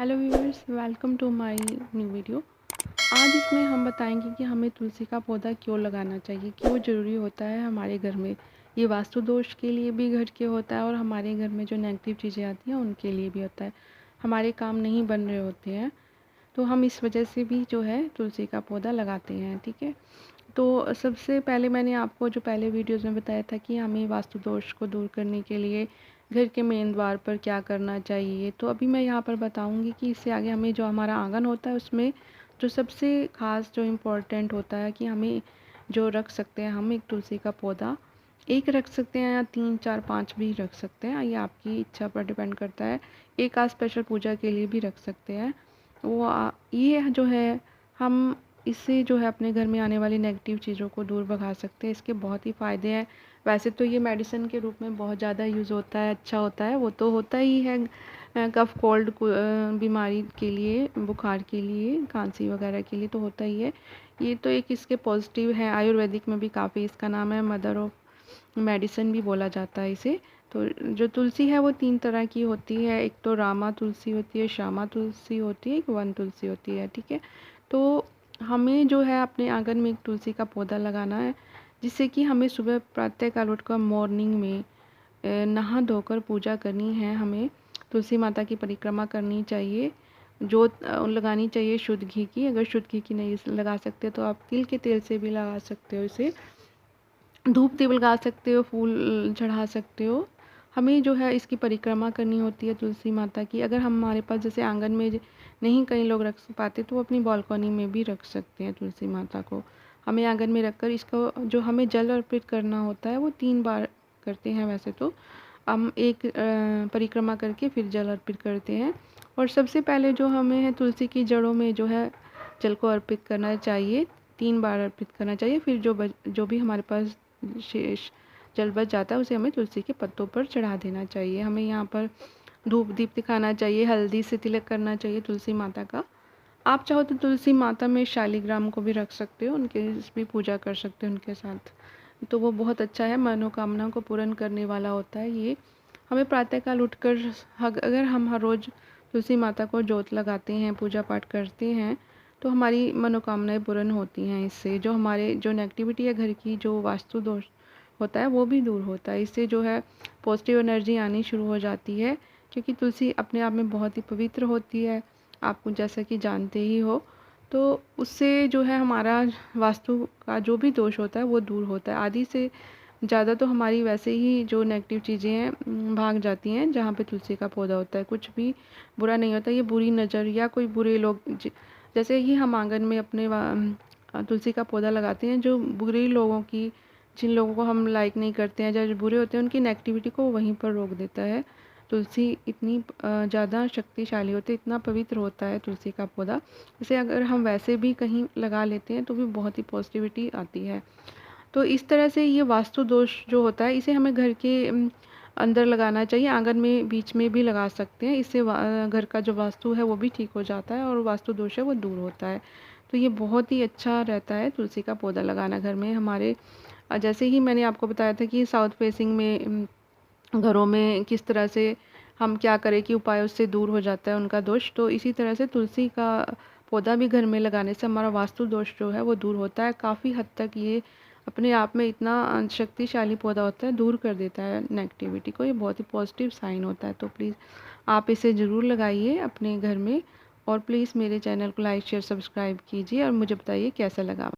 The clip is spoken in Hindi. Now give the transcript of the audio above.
Hello viewers, welcome to my new video. आज इसमें हम बताएंगे कि हमें तुलसी का पौधा क्यों लगाना चाहिए, क्यों ज़रूरी होता है हमारे घर में। ये वास्तु दोष के लिए भी घर के होता है और हमारे घर में जो नेगेटिव चीज़ें आती हैं उनके लिए भी होता है। हमारे काम नहीं बन रहे होते हैं तो हम इस वजह से भी जो है तुलसी का पौधा लगाते हैं। ठीक है, तो सबसे पहले मैंने आपको जो पहले वीडियोज़ में बताया था कि हमें वास्तु दोष को दूर करने के लिए घर के मेन द्वार पर क्या करना चाहिए, तो अभी मैं यहाँ पर बताऊँगी कि इससे आगे हमें जो हमारा आंगन होता है उसमें जो सबसे ख़ास जो इम्पोर्टेंट होता है कि हमें जो रख सकते हैं, हम एक तुलसी का पौधा एक रख सकते हैं या 3 4 5 भी रख सकते हैं, ये आपकी इच्छा पर डिपेंड करता है। एक आध स्पेशल पूजा के लिए भी रख सकते हैं। ये जो है हम इससे जो है अपने घर में आने वाली नेगेटिव चीज़ों को दूर भगा सकते हैं। इसके बहुत ही फ़ायदे हैं। वैसे तो ये मेडिसिन के रूप में बहुत ज़्यादा यूज़ होता है, अच्छा होता है, वो तो होता ही है कफ कोल्ड बीमारी के लिए, बुखार के लिए, खांसी वगैरह के लिए तो होता ही है। ये तो एक इसके पॉजिटिव है। आयुर्वेदिक में भी काफ़ी इसका नाम है मदर ऑफ मेडिसिन भी बोला जाता है इसे। तो जो तुलसी है वो 3 तरह की होती है। एक तो रामा तुलसी होती है, श्यामा तुलसी होती है, एक वन तुलसी होती है। ठीक है, तो हमें जो है अपने आंगन में एक तुलसी का पौधा लगाना है, जिससे कि हमें सुबह प्रातःकाल उठकर मॉर्निंग में नहा धोकर पूजा करनी है। हमें तुलसी माता की परिक्रमा करनी चाहिए, जोत लगानी चाहिए शुद्ध घी की। अगर शुद्ध घी की नहीं लगा सकते तो आप तिल के तेल से भी लगा सकते हो इसे। धूप दीप लगा सकते हो, फूल चढ़ा सकते हो। हमें जो है इसकी परिक्रमा करनी होती है तुलसी माता की। अगर हमारे पास जैसे आंगन में नहीं कई लोग रख पाते तो वो अपनी बालकनी में भी रख सकते हैं तुलसी माता को। हमें आंगन में रखकर इसको जो हमें जल अर्पित करना होता है वो 3 बार करते हैं। वैसे तो हम एक परिक्रमा करके फिर जल अर्पित करते हैं। और सबसे पहले जो हमें है तुलसी की जड़ों में जो है जल को अर्पित करना चाहिए, 3 बार अर्पित करना चाहिए। फिर जो भी हमारे पास शेष जल बच जाता है उसे हमें तुलसी के पत्तों पर चढ़ा देना चाहिए। हमें यहाँ पर धूप दीप दिखाना चाहिए, हल्दी से तिलक करना चाहिए तुलसी माता का। आप चाहो तो तुलसी माता में शालिग्राम को भी रख सकते हो, उनके भी पूजा कर सकते हो उनके साथ, तो वो बहुत अच्छा है, मनोकामना को पूर्ण करने वाला होता है ये। हमें प्रातःकाल उठकर अगर हम हर रोज़ तुलसी माता को जोत लगाते हैं, पूजा पाठ करते हैं, तो हमारी मनोकामनाएं पूर्ण होती हैं। इससे जो हमारे जो नेगेटिविटी है घर की, जो वास्तु दोष होता है वो भी दूर होता है। इससे जो है पॉजिटिव एनर्जी आनी शुरू हो जाती है, क्योंकि तुलसी अपने आप में बहुत ही पवित्र होती है, आप जैसा कि जानते ही हो। तो उससे जो है हमारा वास्तु का जो भी दोष होता है वो दूर होता है। आधी से ज़्यादा तो हमारी वैसे ही जो नेगेटिव चीज़ें हैं भाग जाती हैं जहाँ पे तुलसी का पौधा होता है। कुछ भी बुरा नहीं होता। ये बुरी नज़र या कोई बुरे लोग जैसे ही हम आंगन में अपने तुलसी का पौधा लगाते हैं, जो बुरे लोगों की, जिन लोगों को हम लाइक नहीं करते हैं, जो बुरे होते हैं, उनकी नेगेटिविटी को वहीं पर रोक देता है। तुलसी इतनी ज़्यादा शक्तिशाली होती है, इतना पवित्र होता है तुलसी का पौधा। इसे अगर हम वैसे भी कहीं लगा लेते हैं तो भी बहुत ही पॉजिटिविटी आती है। तो इस तरह से ये वास्तु दोष जो होता है इसे हमें घर के अंदर लगाना चाहिए, आंगन में बीच में भी लगा सकते हैं। इससे घर का जो वास्तु है वो भी ठीक हो जाता है और वास्तु दोष है वो दूर होता है। तो ये बहुत ही अच्छा रहता है तुलसी का पौधा लगाना घर में हमारे। जैसे ही मैंने आपको बताया था कि साउथ फेसिंग में घरों में किस तरह से हम क्या करें कि उपाय उससे दूर हो जाता है उनका दोष, तो इसी तरह से तुलसी का पौधा भी घर में लगाने से हमारा वास्तु दोष जो है वो दूर होता है। काफ़ी हद तक ये अपने आप में इतना शक्तिशाली पौधा होता है, दूर कर देता है नेगेटिविटी को। ये बहुत ही पॉजिटिव साइन होता है। तो प्लीज़ आप इसे ज़रूर लगाइए अपने घर में, और प्लीज़ मेरे चैनल को लाइक शेयर सब्सक्राइब कीजिए और मुझे बताइए कैसा लगा।